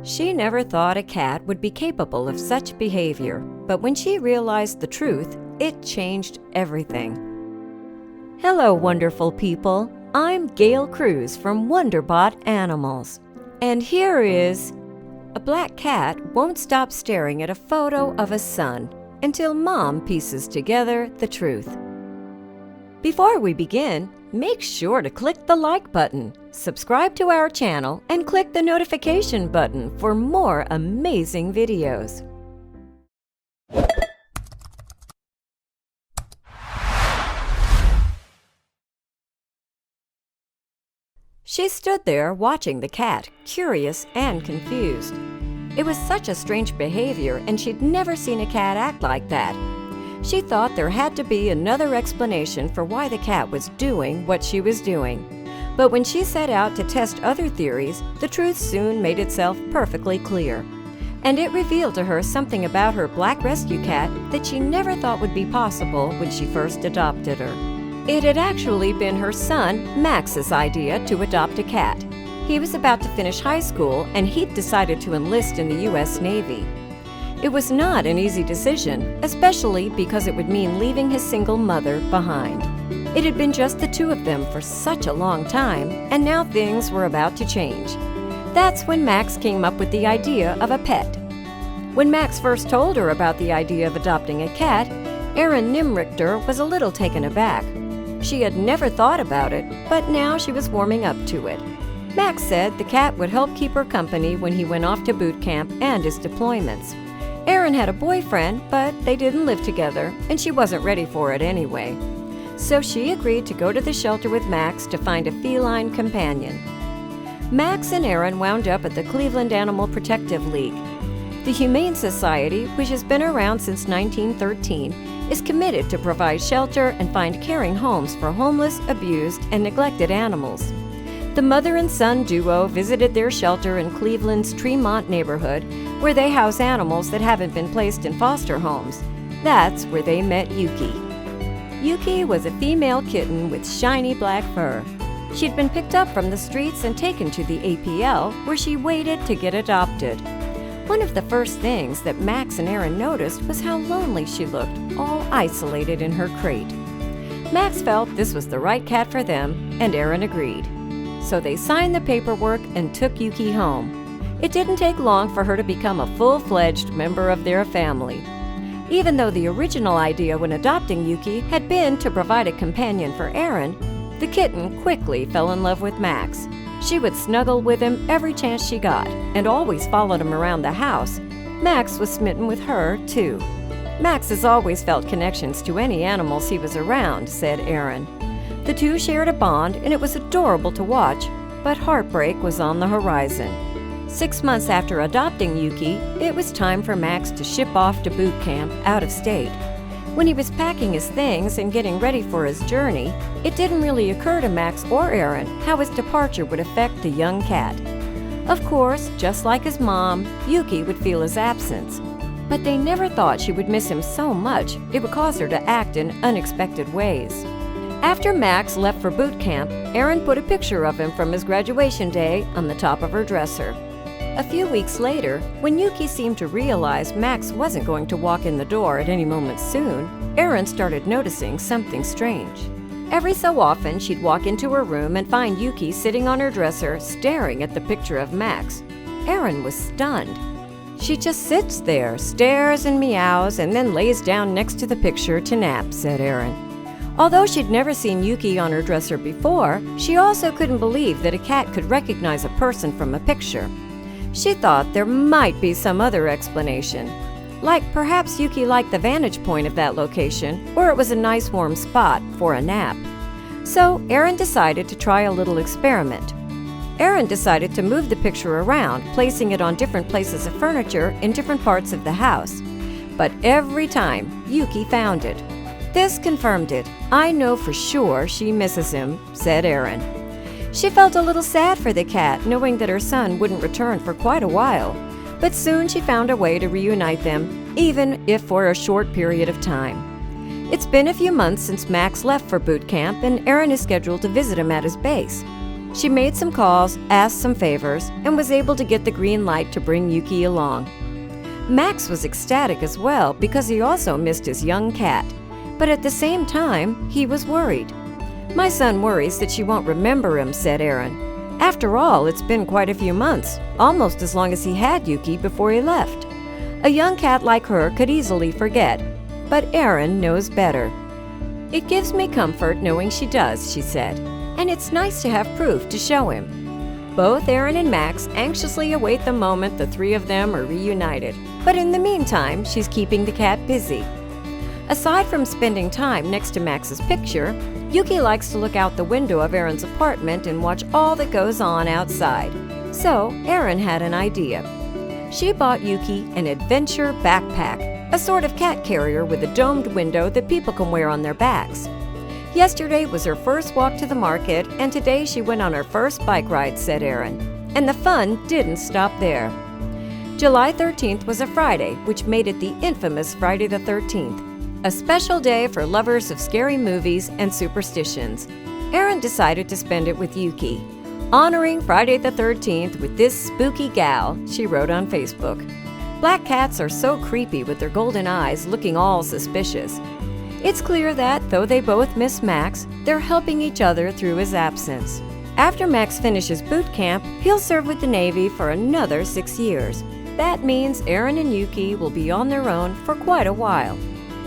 She never thought a cat would be capable of such behavior, but when she realized the truth, it changed everything. Hello, wonderful people. I'm Gail Cruz from Wonderbot Animals. And here is... A black cat won't stop staring at a photo of a sun until Mom pieces together the truth. Before we begin, make sure to click the like button, subscribe to our channel, and click the notification button for more amazing videos. She stood there watching the cat, curious and confused. It was such a strange behavior, and she'd never seen a cat act like that. She thought there had to be another explanation for why the cat was doing what she was doing. But when she set out to test other theories, the truth soon made itself perfectly clear. And it revealed to her something about her black rescue cat that she never thought would be possible when she first adopted her. It had actually been her son, Max's idea to adopt a cat. He was about to finish high school, and he'd decided to enlist in the U.S. Navy. It was not an easy decision, especially because it would mean leaving his single mother behind. It had been just the two of them for such a long time, and now things were about to change. That's when Max came up with the idea of a pet. When Max first told her about the idea of adopting a cat, Erin Nimrichter was a little taken aback. She had never thought about it, but now she was warming up to it. Max said the cat would help keep her company when he went off to boot camp and his deployments. Erin had a boyfriend, but they didn't live together, and she wasn't ready for it anyway. So she agreed to go to the shelter with Max to find a feline companion. Max and Erin wound up at the Cleveland Animal Protective League. The Humane Society, which has been around since 1913, is committed to provide shelter and find caring homes for homeless, abused, and neglected animals. The mother and son duo visited their shelter in Cleveland's Tremont neighborhood, where they house animals that haven't been placed in foster homes. That's where they met Yuki. Yuki was a female kitten with shiny black fur. She'd been picked up from the streets and taken to the APL, where she waited to get adopted. One of the first things that Max and Erin noticed was how lonely she looked, all isolated in her crate. Max felt this was the right cat for them, and Erin agreed. So they signed the paperwork and took Yuki home. It didn't take long for her to become a full-fledged member of their family. Even though the original idea when adopting Yuki had been to provide a companion for Erin, the kitten quickly fell in love with Max. She would snuggle with him every chance she got, and always followed him around the house. Max was smitten with her, too. Max has always felt connections to any animals he was around, said Erin. The two shared a bond, and it was adorable to watch, but heartbreak was on the horizon. 6 months after adopting Yuki, it was time for Max to ship off to boot camp out of state. When he was packing his things and getting ready for his journey, it didn't really occur to Max or Erin how his departure would affect the young cat. Of course, just like his mom, Yuki would feel his absence. But they never thought she would miss him so much it would cause her to act in unexpected ways. After Max left for boot camp, Erin put a picture of him from his graduation day on the top of her dresser. A few weeks later, when Yuki seemed to realize Max wasn't going to walk in the door at any moment soon, Erin started noticing something strange. Every so often, she'd walk into her room and find Yuki sitting on her dresser, staring at the picture of Max. Erin was stunned. She just sits there, stares and meows, and then lays down next to the picture to nap, said Erin. Although she'd never seen Yuki on her dresser before, she also couldn't believe that a cat could recognize a person from a picture. She thought there might be some other explanation, like perhaps Yuki liked the vantage point of that location, or it was a nice warm spot for a nap. So Erin decided to try a little experiment. Erin decided to move the picture around, placing it on different places of furniture in different parts of the house. But every time, Yuki found it. This confirmed it. I know for sure she misses him, said Erin. She felt a little sad for the cat, knowing that her son wouldn't return for quite a while. But soon she found a way to reunite them, even if for a short period of time. It's been a few months since Max left for boot camp, and Erin is scheduled to visit him at his base. She made some calls, asked some favors, and was able to get the green light to bring Yuki along. Max was ecstatic as well because he also missed his young cat, but at the same time, he was worried. "My son worries that she won't remember him," said Aaron. "After all, it's been quite a few months, almost as long as he had Yuki before he left. A young cat like her could easily forget, but Aaron knows better." "It gives me comfort knowing she does," she said, "and it's nice to have proof to show him." Both Aaron and Max anxiously await the moment the three of them are reunited, but in the meantime, she's keeping the cat busy. Aside from spending time next to Max's picture, Yuki likes to look out the window of Aaron's apartment and watch all that goes on outside. So Aaron had an idea. She bought Yuki an adventure backpack, a sort of cat carrier with a domed window that people can wear on their backs. Yesterday was her first walk to the market, and today she went on her first bike ride, said Aaron. And the fun didn't stop there. July 13th was a Friday, which made it the infamous Friday the 13th, a special day for lovers of scary movies and superstitions. Aaron decided to spend it with Yuki. "Honoring Friday the 13th with this spooky gal," she wrote on Facebook. Black cats are so creepy with their golden eyes looking all suspicious. It's clear that, though they both miss Max, they're helping each other through his absence. After Max finishes boot camp, he'll serve with the Navy for another 6 years. That means Aaron and Yuki will be on their own for quite a while.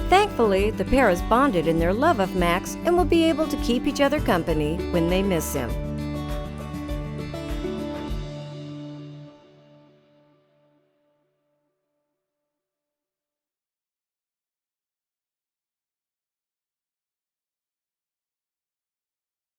Thankfully, the pair is bonded in their love of Max and will be able to keep each other company when they miss him.